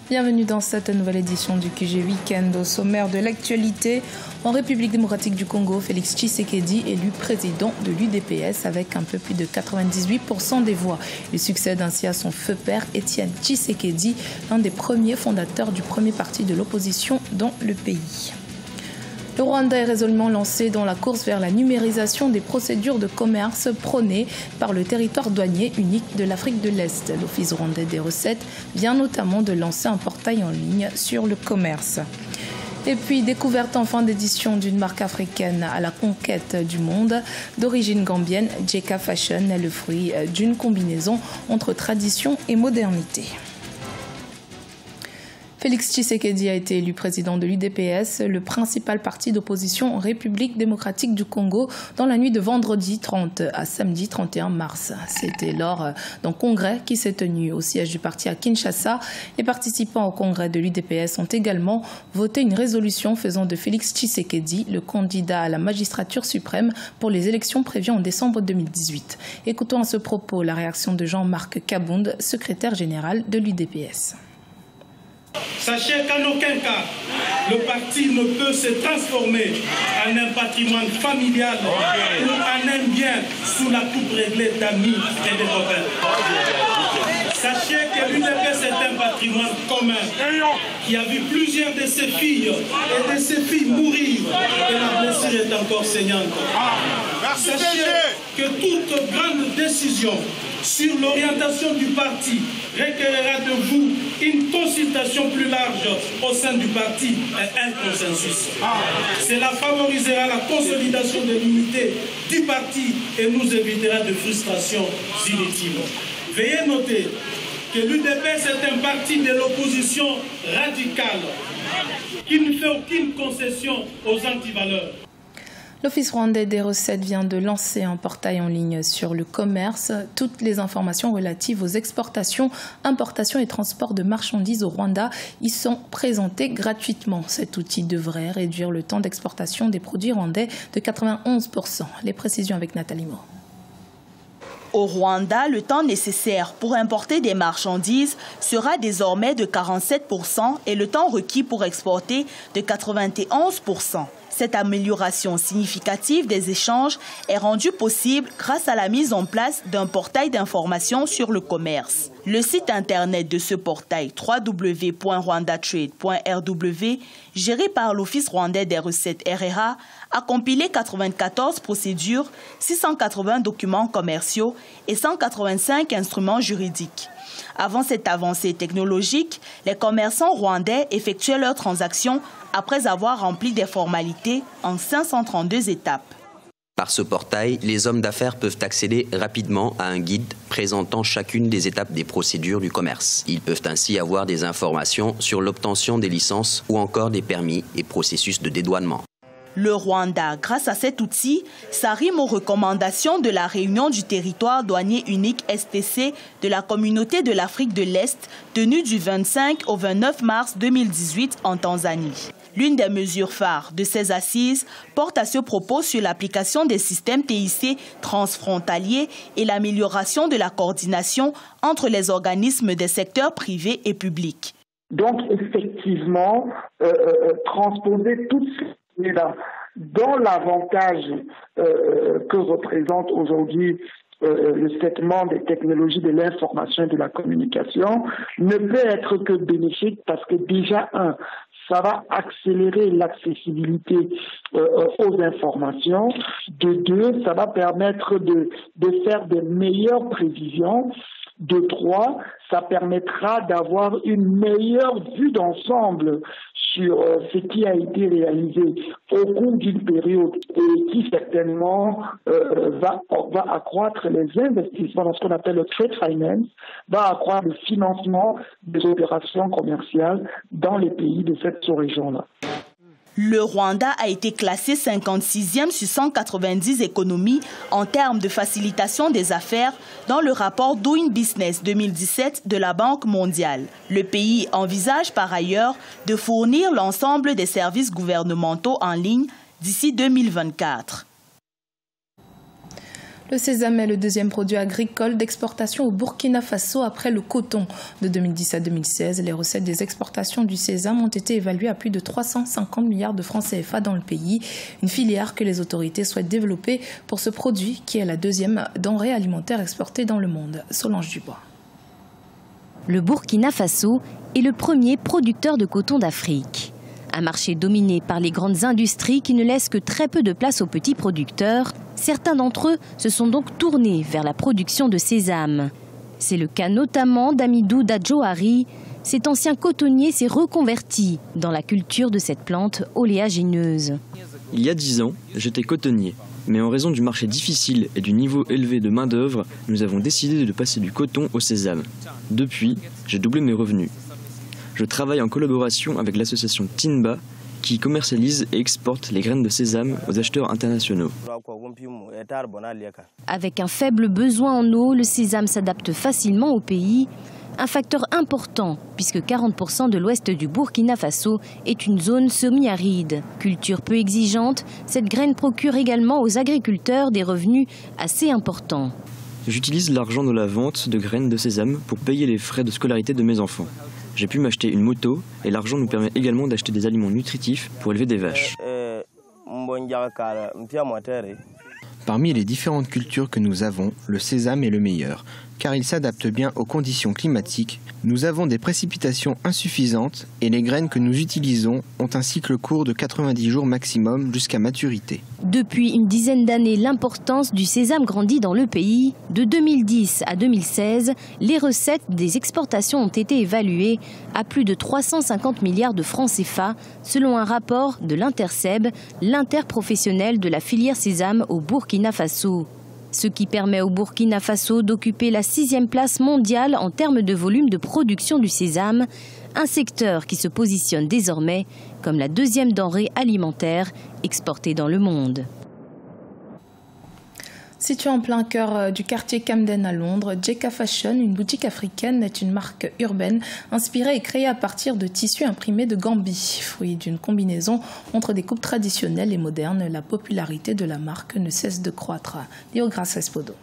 Bienvenue dans cette nouvelle édition du QG Weekend. Au sommaire de l'actualité, en République démocratique du Congo, Félix Tshisekedi élu président de l'UDPS avec un peu plus de 98% des voix. Il succède ainsi à son feu père Étienne Tshisekedi, l'un des premiers fondateurs du premier parti de l'opposition dans le pays. Le Rwanda est résolument lancé dans la course vers la numérisation des procédures de commerce prônées par le territoire douanier unique de l'Afrique de l'Est. L'Office rwandais des recettes vient notamment de lancer un portail en ligne sur le commerce. Et puis, découverte en fin d'édition d'une marque africaine à la conquête du monde d'origine gambienne, Jeka Fashion est le fruit d'une combinaison entre tradition et modernité. Félix Tshisekedi a été élu président de l'UDPS, le principal parti d'opposition en République démocratique du Congo, dans la nuit de vendredi 30 à samedi 31 mars. C'était lors d'un congrès qui s'est tenu au siège du parti à Kinshasa. Les participants au congrès de l'UDPS ont également voté une résolution faisant de Félix Tshisekedi le candidat à la magistrature suprême pour les élections prévues en décembre 2018. Écoutons à ce propos la réaction de Jean-Marc Kabound, secrétaire général de l'UDPS. Sachez qu'en aucun cas, le parti ne peut se transformer en un patrimoine familial ou en un bien sous la coupe réglée d'amis et de copains. Sachez que l'UDPS est un patrimoine commun qui a vu plusieurs de ses filles et de ses filles mourir et la blessure est encore saignante. Sachez que toute grande décision sur l'orientation du parti requérera de vous une consultation plus large au sein du parti et un consensus. Cela favorisera la consolidation de l'unité du parti et nous évitera de frustrations inutiles. Veuillez noter que l'UDPS est un parti de l'opposition radicale qui ne fait aucune concession aux antivaleurs. L'Office rwandais des recettes vient de lancer un portail en ligne sur le commerce. Toutes les informations relatives aux exportations, importations et transports de marchandises au Rwanda y sont présentées gratuitement. Cet outil devrait réduire le temps d'exportation des produits rwandais de 91%. Les précisions avec Nathalie Mo. Au Rwanda, le temps nécessaire pour importer des marchandises sera désormais de 47% et le temps requis pour exporter de 91%. Cette amélioration significative des échanges est rendue possible grâce à la mise en place d'un portail d'information sur le commerce. Le site internet de ce portail, www.rwandatrade.rw, géré par l'Office rwandais des recettes RRA, a compilé 94 procédures, 680 documents commerciaux et 185 instruments juridiques. Avant cette avancée technologique, les commerçants rwandais effectuaient leurs transactions après avoir rempli des formalités en 532 étapes. Par ce portail, les hommes d'affaires peuvent accéder rapidement à un guide présentant chacune des étapes des procédures du commerce. Ils peuvent ainsi avoir des informations sur l'obtention des licences ou encore des permis et processus de dédouanement. Le Rwanda, grâce à cet outil, s'arrime aux recommandations de la réunion du territoire douanier unique STC de la communauté de l'Afrique de l'Est, tenue du 25 au 29 mars 2018 en Tanzanie. L'une des mesures phares de ces assises porte à ce propos sur l'application des systèmes TIC transfrontaliers et l'amélioration de la coordination entre les organismes des secteurs privés et publics. Donc effectivement, transposer toutes ces là, dans l'avantage que représente aujourd'hui le segment des technologies de l'information et de la communication, ne peut être que bénéfique parce que déjà, ça va accélérer l'accessibilité aux informations. De deux, ça va permettre de faire de meilleures prévisions. De trois, ça permettra d'avoir une meilleure vue d'ensemble sur ce qui a été réalisé au cours d'une période et qui certainement va accroître les investissements dans ce qu'on appelle le trade finance, va accroître le financement des opérations commerciales dans les pays de cette sous-région-là. Le Rwanda a été classé 56e sur 190 économies en termes de facilitation des affaires dans le rapport Doing Business 2017 de la Banque mondiale. Le pays envisage par ailleurs de fournir l'ensemble des services gouvernementaux en ligne d'ici 2024. Le sésame est le deuxième produit agricole d'exportation au Burkina Faso après le coton. De 2010 à 2016, les recettes des exportations du sésame ont été évaluées à plus de 350 milliards de francs CFA dans le pays. Une filière que les autorités souhaitent développer pour ce produit qui est la deuxième denrée alimentaire exportée dans le monde. Solange Dubois. Le Burkina Faso est le premier producteur de coton d'Afrique. Un marché dominé par les grandes industries qui ne laissent que très peu de place aux petits producteurs. Certains d'entre eux se sont donc tournés vers la production de sésame. C'est le cas notamment d'Amidou Dadjoari. Cet ancien cotonnier s'est reconverti dans la culture de cette plante oléagineuse. Il y a 10 ans, j'étais cotonnier. Mais en raison du marché difficile et du niveau élevé de main-d'œuvre, nous avons décidé de passer du coton au sésame. Depuis, j'ai doublé mes revenus. Je travaille en collaboration avec l'association Tinba qui commercialise et exporte les graines de sésame aux acheteurs internationaux. Avec un faible besoin en eau, le sésame s'adapte facilement au pays. Un facteur important puisque 40% de l'ouest du Burkina Faso est une zone semi-aride. Culture peu exigeante, cette graine procure également aux agriculteurs des revenus assez importants. J'utilise l'argent de la vente de graines de sésame pour payer les frais de scolarité de mes enfants. J'ai pu m'acheter une moto et l'argent nous permet également d'acheter des aliments nutritifs pour élever des vaches. Parmi les différentes cultures que nous avons, le sésame est le meilleur, car il s'adapte bien aux conditions climatiques. Nous avons des précipitations insuffisantes et les graines que nous utilisons ont un cycle court de 90 jours maximum jusqu'à maturité. Depuis une dizaine d'années, l'importance du sésame grandit dans le pays. De 2010 à 2016, les recettes des exportations ont été évaluées à plus de 350 milliards de francs CFA, selon un rapport de l'Interseb, l'interprofessionnel de la filière sésame au Burkina Faso. Ce qui permet au Burkina Faso d'occuper la 6e place mondiale en termes de volume de production du sésame, un secteur qui se positionne désormais comme la deuxième denrée alimentaire exportée dans le monde. Située en plein cœur du quartier Camden à Londres, Jeka Fashion, une boutique africaine, est une marque urbaine inspirée et créée à partir de tissus imprimés de Gambie. Fruit d'une combinaison entre des coupes traditionnelles et modernes, la popularité de la marque ne cesse de croître. Léo Graça Espodo.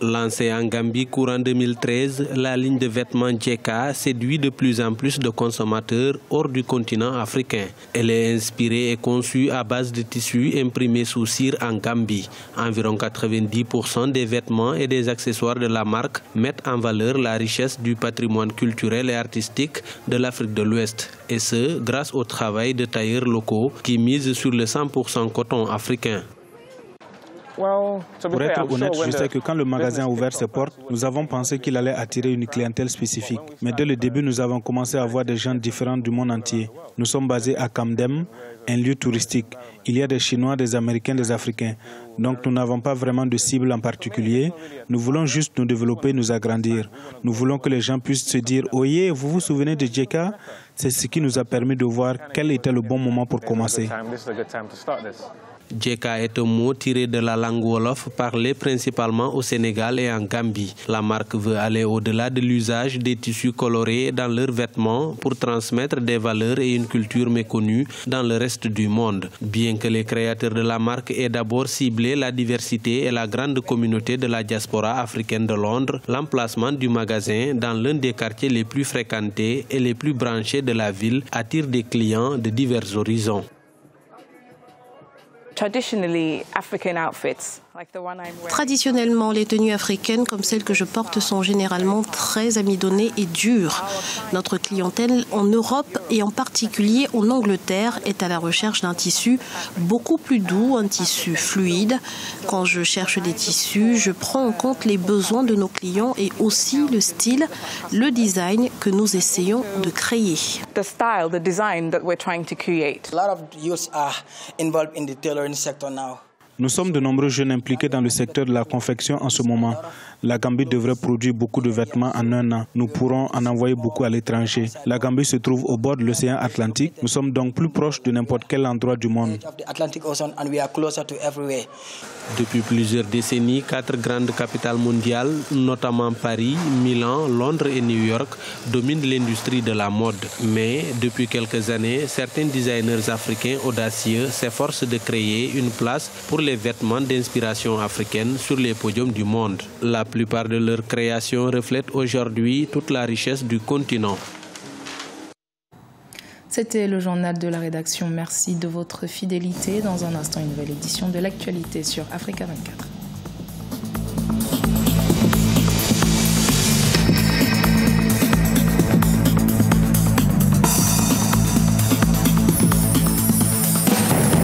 Lancée en Gambie courant 2013, la ligne de vêtements Jeka séduit de plus en plus de consommateurs hors du continent africain. Elle est inspirée et conçue à base de tissus imprimés sous cire en Gambie. Environ 90% des vêtements et des accessoires de la marque mettent en valeur la richesse du patrimoine culturel et artistique de l'Afrique de l'Ouest. Et ce, grâce au travail de tailleurs locaux qui misent sur le 100% coton africain. Pour être honnête, je sais que quand le magasin a ouvert ses portes, nous avons pensé qu'il allait attirer une clientèle spécifique. Mais dès le début, nous avons commencé à voir des gens différents du monde entier. Nous sommes basés à Camden, un lieu touristique. Il y a des Chinois, des Américains, des Africains. Donc nous n'avons pas vraiment de cible en particulier. Nous voulons juste nous développer, nous agrandir. Nous voulons que les gens puissent se dire « Oyez, vous vous souvenez de Jeka ?» C'est ce qui nous a permis de voir quel était le bon moment pour commencer. Jeka est un mot tiré de la langue wolof parlée principalement au Sénégal et en Gambie. La marque veut aller au-delà de l'usage des tissus colorés dans leurs vêtements pour transmettre des valeurs et une culture méconnue dans le reste du monde. Bien que les créateurs de la marque aient d'abord ciblé la diversité et la grande communauté de la diaspora africaine de Londres, l'emplacement du magasin dans l'un des quartiers les plus fréquentés et les plus branchés de la ville attire des clients de divers horizons. Traditionnellement, les tenues africaines comme celles que je porte sont généralement très amidonnées et dures. Notre clientèle en Europe et en particulier en Angleterre est à la recherche d'un tissu beaucoup plus doux, un tissu fluide. Quand je cherche des tissus, je prends en compte les besoins de nos clients et aussi le style, le design que nous essayons de créer. Nous sommes de nombreux jeunes impliqués dans le secteur de la confection en ce moment. La Gambie devrait produire beaucoup de vêtements en un an. Nous pourrons en envoyer beaucoup à l'étranger. La Gambie se trouve au bord de l'océan Atlantique. Nous sommes donc plus proches de n'importe quel endroit du monde. Depuis plusieurs décennies, 4 grandes capitales mondiales, notamment Paris, Milan, Londres et New York, dominent l'industrie de la mode. Mais depuis quelques années, certains designers africains audacieux s'efforcent de créer une place pour les vêtements d'inspiration africaine sur les podiums du monde. La plupart de leurs créations reflètent aujourd'hui toute la richesse du continent. C'était le journal de la rédaction. Merci de votre fidélité. Dans un instant, une nouvelle édition de l'actualité sur Africa 24.